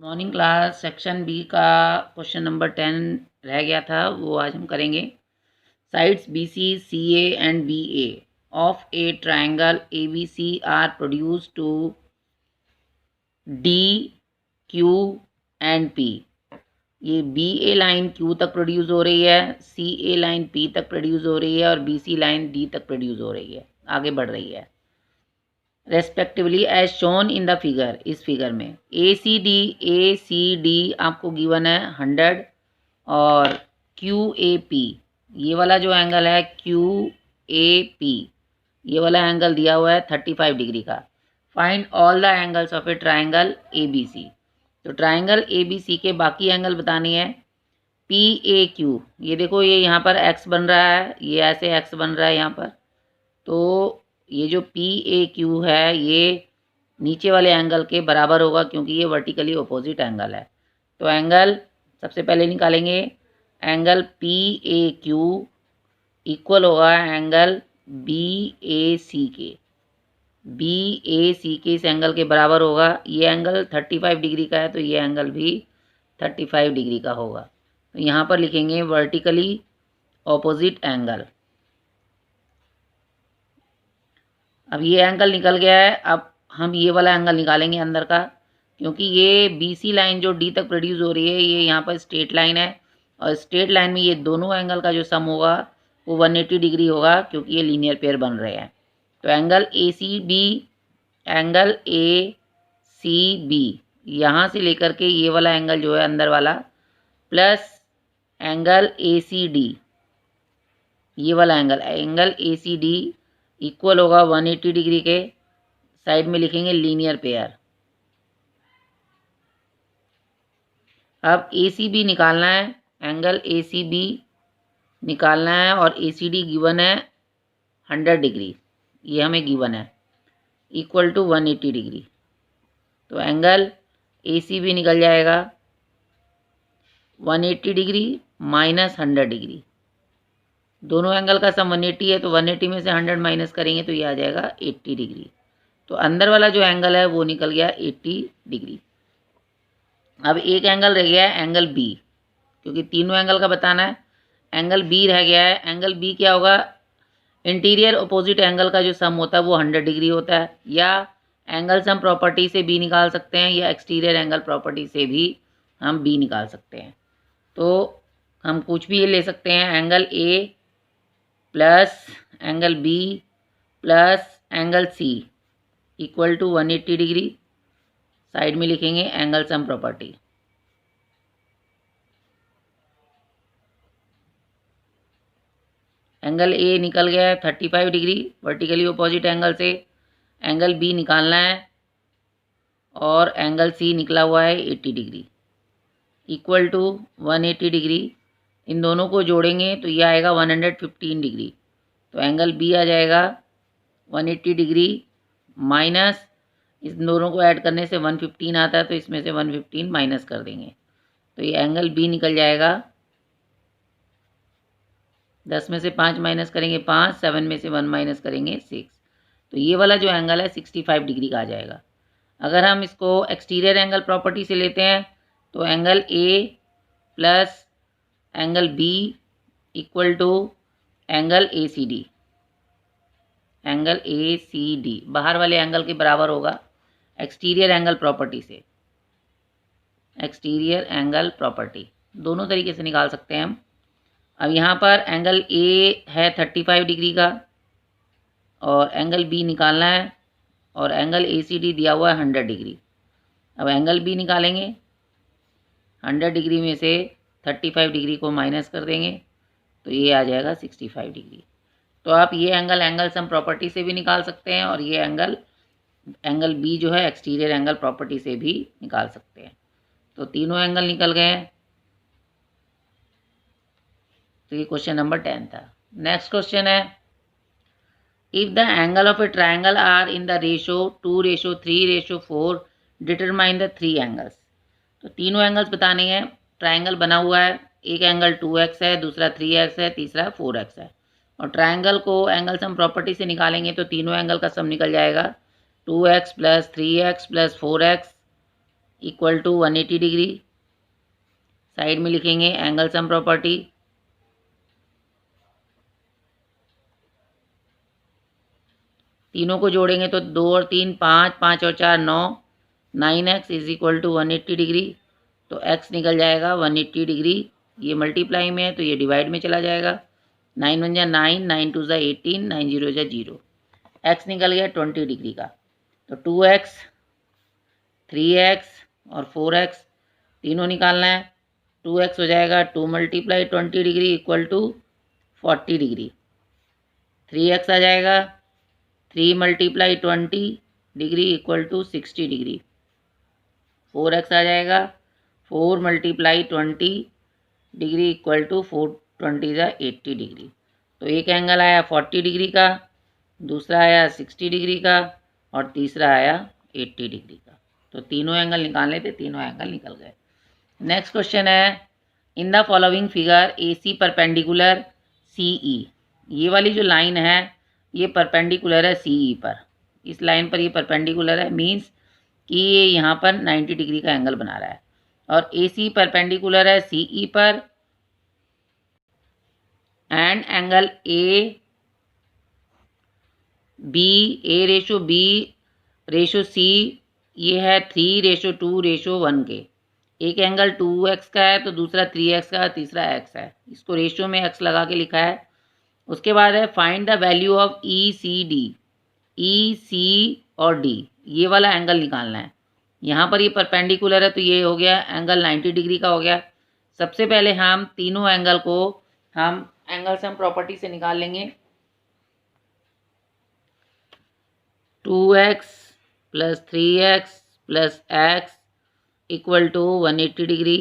Morning class section B का question number 10 रह गया था, वो आज हम करेंगे। Sides B C C A and B A of a triangle A B C are produce to D Q and P. ये बी ए लाइन क्यू तक प्रोड्यूस हो रही है, सी ए लाइन पी तक प्रोड्यूस हो रही है और बी सी लाइन डी तक प्रोड्यूस हो रही है, आगे बढ़ रही है respectively as shown in the figure. इस फिगर में ए सी डी आपको गिवन है 100 और क्यू ए पी, ये वाला जो एंगल है क्यू ए पी, ये वाला एंगल दिया हुआ है 35 डिग्री का। Find all the angles of a triangle A B C. तो ट्राइंगल ए बी सी के बाकी एंगल बतानी है। पी ए क्यू, ये देखो ये यहाँ पर एक्स बन रहा है, ये ऐसे एक्स बन रहा है यहाँ पर। तो ये जो पी ए क्यू है ये नीचे वाले एंगल के बराबर होगा, क्योंकि ये वर्टिकली अपोजिट एंगल है। तो एंगल सबसे पहले निकालेंगे, angle P A Q equal होगा एंगल बी ए सी के। बी ए सी के इस एंगल के बराबर होगा। ये एंगल 35 डिग्री का है, तो ये एंगल भी 35 डिग्री का होगा। तो यहाँ पर लिखेंगे वर्टिकली ऑपोजिट एंगल। अब ये एंगल निकल गया है, अब हम ये वाला एंगल निकालेंगे अंदर का, क्योंकि ये बी सी लाइन जो डी तक प्रोड्यूस हो रही है ये यहाँ पर स्ट्रेट लाइन है, और स्ट्रेट लाइन में ये दोनों एंगल का जो सम होगा वो 180 डिग्री होगा, क्योंकि ये लीनियर पेयर बन रहे हैं। तो angle A C B, angle A C B यहाँ से लेकर के ये वाला एंगल जो है अंदर वाला, plus angle A C D, ये वाला angle A C D equal होगा 180 डिग्री के। साइड में लिखेंगे लीनियर पेयर। अब ए सी बी निकालना है, एंगल ए सी बी निकालना है, और ए सी डी गिवन है 100 डिग्री, ये हमें गिवन है, इक्वल टू 180 डिग्री। तो एंगल ए सी बी निकल जाएगा 180 डिग्री माइनस 100 डिग्री। दोनों एंगल का सम 180 है, तो 180 में से 100 माइनस करेंगे तो ये आ जाएगा 80 डिग्री। तो अंदर वाला जो एंगल है वो निकल गया 80 डिग्री। अब एक एंगल रह गया है एंगल बी, क्योंकि तीनों एंगल का बताना है। एंगल बी रह गया है। एंगल बी क्या होगा, इंटीरियर अपोजिट एंगल का जो सम होता है वो 100 डिग्री होता है, या एंगल सम प्रॉपर्टी से बी निकाल सकते हैं, या एक्सटीरियर एंगल प्रॉपर्टी से भी हम बी निकाल सकते हैं। तो हम कुछ भी ले सकते हैं, angle A plus angle B plus angle C equal to 180 degree. Side में लिखेंगे angle sum property. Angle A निकल गया है 35 डिग्री वर्टिकली अपोजिट एंगल से। एंगल बी निकालना है, और एंगल सी निकला हुआ है 80 डिग्री, इक्वल टू 180 डिग्री। इन दोनों को जोड़ेंगे तो ये आएगा 115 डिग्री। तो एंगल बी आ जाएगा 180 डिग्री माइनस, इस दोनों को ऐड करने से 115 आता है, तो इसमें से 115 माइनस कर देंगे, तो ये एंगल बी निकल जाएगा 10 में से 5 माइनस करेंगे 5, 7 में से 1 माइनस करेंगे 6। तो ये वाला जो एंगल है 65 डिग्री का आ जाएगा। अगर हम इसको एक्सटीरियर एंगल प्रॉपर्टी से लेते हैं तो angle A plus angle B equal to angle A C D. Angle A C D बाहर वाले एंगल के बराबर होगा एक्सटीरियर एंगल प्रॉपर्टी से। एक्सटीरियर एंगल प्रॉपर्टी दोनों तरीके से निकाल सकते हैं हम। अब यहाँ पर एंगल ए है 35 डिग्री का, और एंगल बी निकालना है, और एंगल ए सी डी दिया हुआ है 100 डिग्री। अब एंगल बी निकालेंगे, 100 डिग्री में से 35 डिग्री को माइनस कर देंगे, तो ये आ जाएगा 65 डिग्री। तो आप ये एंगल सम प्रॉपर्टी से भी निकाल सकते हैं, और ये एंगल बी जो है एक्सटीरियर एंगल प्रॉपर्टी से भी निकाल सकते हैं। तो तीनों एंगल निकल गए हैं। तो ये क्वेश्चन नंबर 10 था। नेक्स्ट क्वेश्चन है, if the angle of a triangle are in the ratio 2:3:4 determine the 3 angles. तो तीनों एंगल्स बताने हैं। ट्राइंगल बना हुआ है, एक एंगल 2x है, दूसरा 3x है, तीसरा 4x है, और ट्राइंगल को एंगल सम प्रॉपर्टी से निकालेंगे तो तीनों एंगल का सम निकल जाएगा 2x plus 3x plus 4x equal to 180 degree. Side में लिखेंगे एंगल सम प्रॉपर्टी। तीनों को जोड़ेंगे तो 2 और 3 5, 5 और 4 9, 9x is equal to 180 degree. तो x निकल जाएगा 180 डिग्री। ये मल्टीप्लाई में है तो ये डिवाइड में चला जाएगा। 9 1 जा 9, 9 2 जा 18, 9 0 जा 0। x निकल गया 20 डिग्री का। तो 2x, 3x और 4x तीनों निकालना है। 2x हो जाएगा 2 multiply 20 degree equal to 40 degree. 3x आ जाएगा 3 multiply 20 degree equal to 60 degree. 4x आ जाएगा 4 मल्टीप्लाई 20 डिग्री इक्वल टू 4 20 जा 80 डिग्री। तो एक एंगल आया 40 डिग्री का, दूसरा आया 60 डिग्री का और तीसरा आया 80 डिग्री का। तो तीनों एंगल निकालने थे, तीनों एंगल निकल गए। नेक्स्ट क्वेश्चन है, in the following figure A C perpendicular C E. ये वाली जो लाइन है ये परपेंडिकुलर है सी ई पर। इस लाइन पर ये परपेंडिकुलर है, मीन्स कि ये यहाँ पर 90 डिग्री का एंगल बना रहा है। और ए सी परपेंडिकुलर है सी ई पर, and angle A B ratio C ये है 3:2:1 के। एक एंगल 2x का है तो दूसरा 3x का, तीसरा x है। इसको रेशियो में x लगा के लिखा है। उसके बाद है find the value of E C D. E C और डी ये वाला एंगल निकालना है। यहाँ पर ये परपेंडिकुलर है तो ये हो गया एंगल 90 डिग्री का हो गया। सबसे पहले हम तीनों एंगल को हम एंगल सम प्रॉपर्टी से निकाल लेंगे। 2x plus 3x plus x equal to 180 degree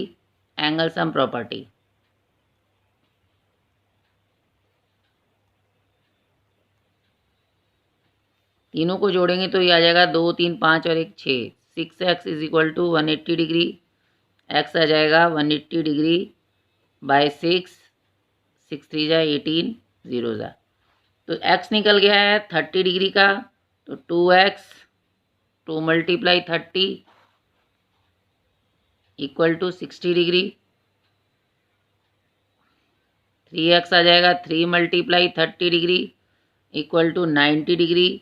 angle sum property. तीनों को जोड़ेंगे तो ये आ जाएगा 2 3 5 और 1 6। 6x is equal to 180 degree. x आ जाएगा 180 डिग्री बाय 6, 6 3 जा 18, 0 जा। तो x निकल गया है 30 डिग्री का। तो 2x 2 multiply 30 equal to 60 degree. 3x आ जाएगा 3 multiply 30 degree equal to 90 degree.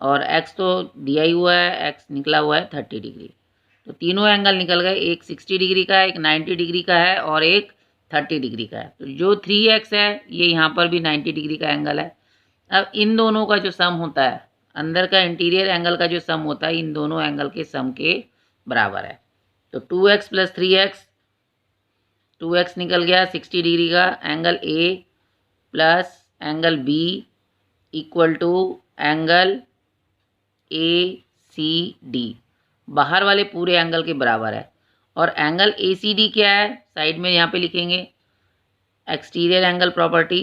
और x तो दिया ही हुआ है, x निकला हुआ है 30 डिग्री। तो तीनों एंगल निकल गए, एक 60 डिग्री का है, एक 90 डिग्री का है और एक 30 डिग्री का है। तो जो 3x है ये यहाँ पर भी 90 डिग्री का एंगल है। अब इन दोनों का जो सम होता है, अंदर का इंटीरियर एंगल का जो सम होता है, इन दोनों एंगल के सम के बराबर है। तो 2x प्लस 3x, 2x निकल गया 60 डिग्री का angle A plus angle B equal to angle A C D. बाहर वाले पूरे एंगल के बराबर है। और एंगल ए सी डी क्या है, साइड में यहाँ पे लिखेंगे एक्सटीरियर एंगल प्रॉपर्टी।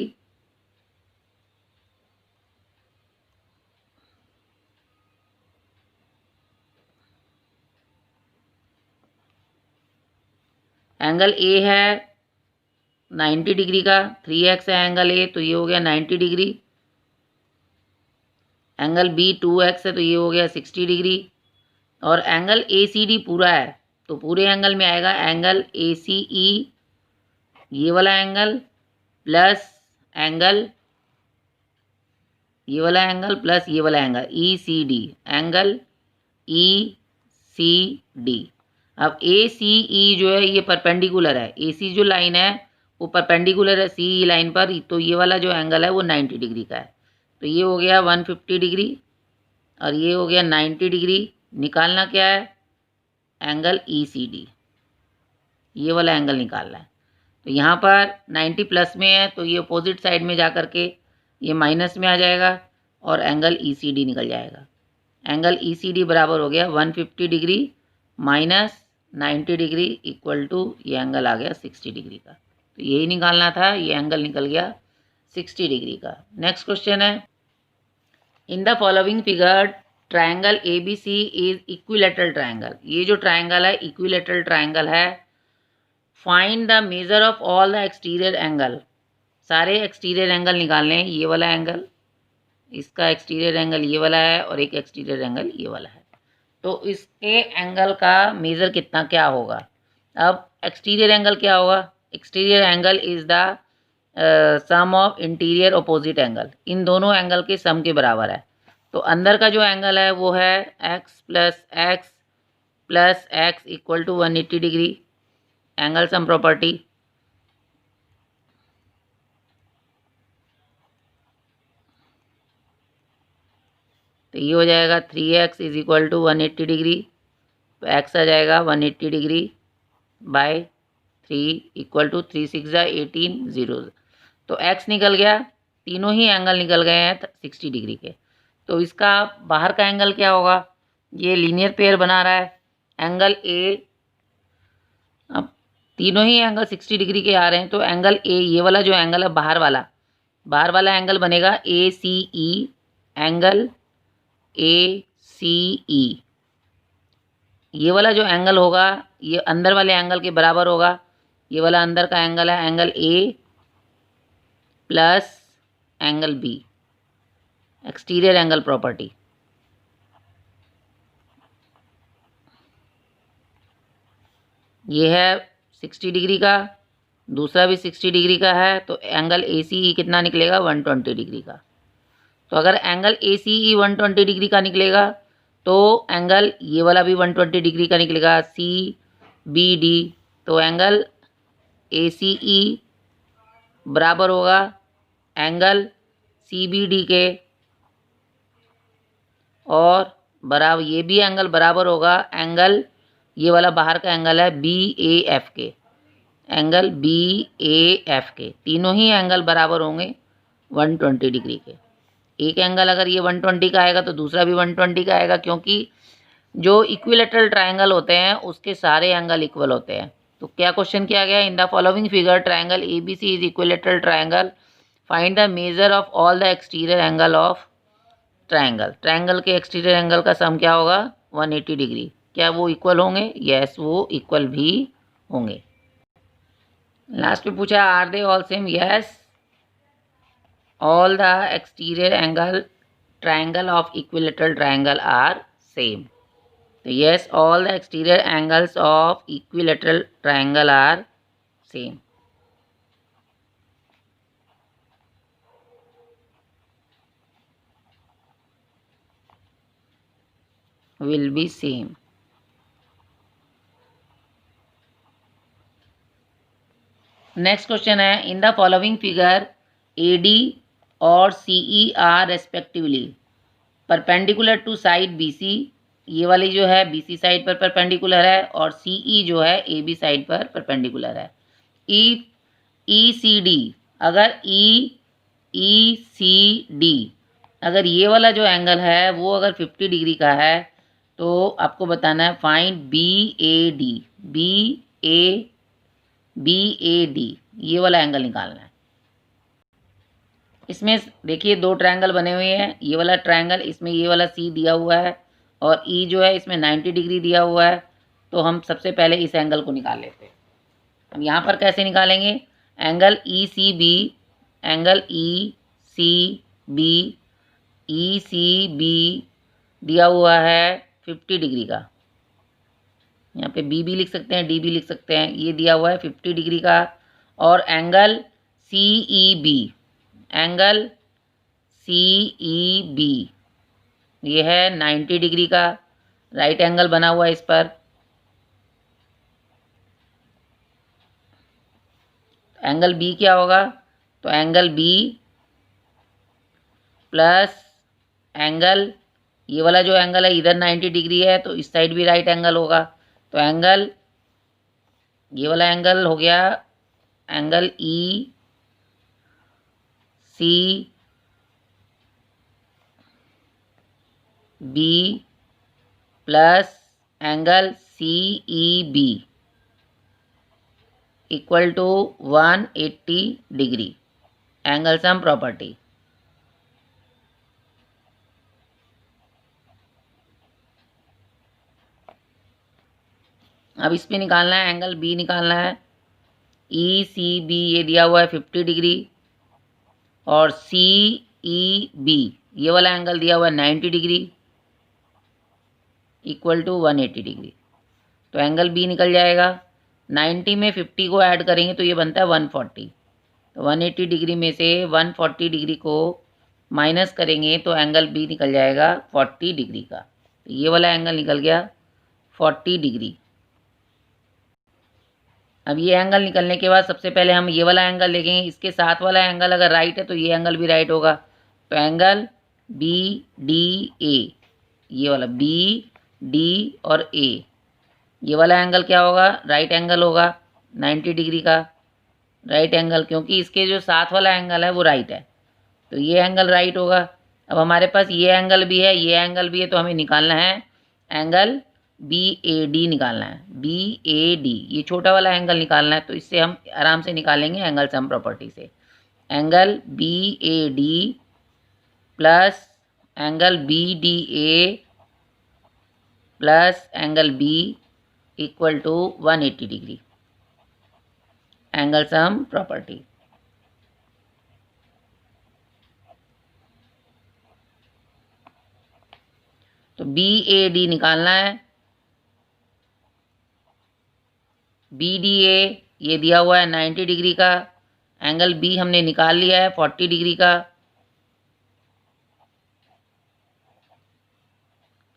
एंगल ए है 90 डिग्री का, 3x है एंगल ए तो ये हो गया 90 डिग्री। एंगल बी 2x है तो ये हो गया 60 डिग्री। और एंगल ए सी डी पूरा है तो पूरे एंगल में आएगा एंगल ए सी ई ये वाला एंगल प्लस एंगल ये वाला एंगल प्लस ये वाला angle E C D, angle E C D. अब ए सी ई जो है ये परपेंडिकुलर है, ए सी जो लाइन है वो परपेंडिकुलर है सी ई लाइन पर, तो ये वाला जो एंगल है वो 90 डिग्री का है। तो ये हो गया 150 डिग्री और ये हो गया 90 डिग्री। निकालना क्या है, एंगल ई सी डी, ये वाला एंगल निकालना है। तो यहाँ पर 90 प्लस में है तो ये अपोजिट साइड में जा कर के ये माइनस में आ जाएगा और एंगल ई सी डी निकल जाएगा। एंगल ई सी डी बराबर हो गया 150 degree minus 90 degree equal to ये एंगल आ गया 60 डिग्री का। तो यही निकालना था, ये एंगल निकल गया 60 डिग्री का। नेक्स्ट क्वेश्चन है, in the following figure triangle A B C is equilateral triangle. ये जो ट्राइंगल है इक्विलेटरल ट्राइंगल है। Find the measure of all the exterior angle. सारे एक्सटीरियर एंगल निकालने हैं। ये वाला एंगल, इसका एक्सटीरियर एंगल ये वाला है और एक एक्सटीरियर एंगल ये वाला है। तो इसके एंगल का मेज़र कितना क्या होगा। अब एक्सटीरियर एंगल क्या होगा, exterior angle is the sum of interior opposite angle, इन दोनों एंगल के सम के बराबर है। तो अंदर का जो एंगल है वो है x plus x equal to 180 degree, angle sum property. तो ये हो जाएगा 3x is equal to 180 degree, तो x आ जाएगा 180 डिग्री बाय 3 इक्वल टू 3 6 18 0। तो x निकल गया, तीनों ही एंगल निकल गए हैं 60 डिग्री के। तो इसका बाहर का एंगल क्या होगा, ये लीनियर पेयर बना रहा है एंगल ए, अब तीनों ही एंगल 60 डिग्री के आ रहे हैं, तो एंगल ए, ये वाला जो एंगल है बाहर वाला एंगल बनेगा ए सी ई, एंगल ए सी ई। ये वाला जो एंगल होगा ये अंदर वाले एंगल के बराबर होगा, ये वाला अंदर का एंगल है angle A plus angle B, exterior angle property. ये है 60 डिग्री का, दूसरा भी 60 डिग्री का है, तो एंगल ए सी ई कितना निकलेगा 120 डिग्री का। तो अगर angle A C E 120 degree का निकलेगा तो एंगल ये वाला भी 120 डिग्री का निकलेगा सी बी डी। तो एंगल ए सी ई बराबर होगा एंगल सी बी डी के, और बराबर ये भी एंगल बराबर होगा एंगल, ये वाला बाहर का एंगल है बी ए एफ के, एंगल बी ए एफ के। तीनों ही एंगल बराबर होंगे 120 डिग्री के। एक एंगल अगर ये 120 का आएगा तो दूसरा भी 120 का आएगा, क्योंकि जो इक्विलेटरल ट्रायंगल होते हैं उसके सारे एंगल इक्वल होते हैं। तो क्या क्वेश्चन किया गया, in the following figure triangle A B C is equilateral triangle, find the measure of all the exterior angle of triangle. Triangle के एक्सटीरियर एंगल का सम क्या होगा 180 डिग्री। क्या वो इक्वल होंगे, यस वो इक्वल भी होंगे। लास्ट में पूछा are they all same, yes all the exterior angle triangle of equilateral triangle are same. So yes, all the exterior angles of equilateral triangle are same. Will be same. Next question है, in the following figure AD और CE are respectively perpendicular to side BC, ये वाली जो है BC side पर perpendicular है, और CE जो है AB साइड पर परपेंडिकुलर है। ECD, अगर ECD अगर ये वाला जो एंगल है वो अगर 50 डिग्री का है तो आपको बताना है फाइंड BAD, ये वाला एंगल निकालना है। इसमें देखिए दो ट्रायंगल बने हुए हैं, ये वाला ट्रायंगल, इसमें ये वाला सी दिया हुआ है और ई जो है इसमें 90 डिग्री दिया हुआ है। तो हम सबसे पहले इस एंगल को निकाल लेते हैं। हम यहाँ पर कैसे निकालेंगे, angle E C B, angle E C B दिया हुआ है 50 डिग्री का, यहाँ पे बी भी लिख सकते हैं डी भी लिख सकते हैं, ये दिया हुआ है 50 डिग्री का। और angle C E B, angle C E B ये है 90 डिग्री का, राइट एंगल बना हुआ है इस पर। एंगल बी क्या होगा, तो एंगल बी प्लस एंगल, ये वाला जो एंगल है इधर 90 डिग्री है तो इस साइड भी राइट एंगल होगा। तो एंगल, ये वाला एंगल हो गया angle E C B plus angle C E B equal to 180 degree, angle sum property. अब इस पे निकालना है, एंगल बी निकालना है। ई सी बी ये दिया हुआ है 50 डिग्री, और सी ई बी ये वाला एंगल दिया हुआ है 90 डिग्री, इक्वल टू 180 डिग्री। तो एंगल बी निकल जाएगा। 90 में 50 को ऐड करेंगे तो ये बनता है 140। तो 180 डिग्री में से 140 डिग्री को माइनस करेंगे तो एंगल बी निकल जाएगा 40 डिग्री का। तो ये वाला एंगल निकल गया 40 डिग्री। अब ये एंगल निकलने के बाद सबसे पहले हम ये वाला एंगल देखेंगे। इसके साथ वाला एंगल अगर राइट है तो ये एंगल भी राइट होगा। तो एंगल बी डी ए, ये वाला बी डी और ए, ये वाला एंगल क्या होगा? राइट एंगल होगा 90 डिग्री का। राइट एंगल, क्योंकि इसके जो साथ वाला एंगल है वो राइट है, तो ये एंगल राइट होगा। अब हमारे पास ये एंगल भी है, ये एंगल भी है, तो हमें निकालना है एंगल बी ए डी निकालना है। बी ए डी, ये छोटा वाला एंगल निकालना है। तो इससे हम आराम से निकालेंगे एंगल सम प्रॉपर्टी से। Angle B A D plus angle B D A plus angle B equal to 180 degree, angle sum property. तो बी ए डी निकालना है। बी डी ए ये दिया हुआ है 90 डिग्री का। एंगल बी हमने निकाल लिया है 40 डिग्री का।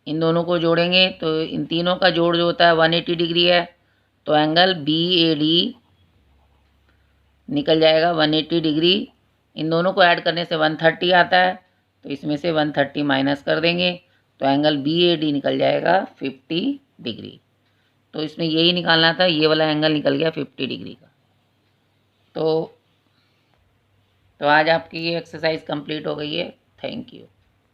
इन दोनों को जोड़ेंगे तो इन तीनों का जोड़ जो होता है 180 डिग्री है। तो एंगल बी ए डी निकल जाएगा 180 डिग्री। इन दोनों को ऐड करने से 130 आता है, तो इसमें से 130 माइनस कर देंगे तो एंगल बी ए डी निकल जाएगा 50 डिग्री। तो इसमें यही निकालना था, ये वाला एंगल निकल गया 50 डिग्री का। तो आज आपकी ये एक्सरसाइज कंप्लीट हो गई है। Thank you.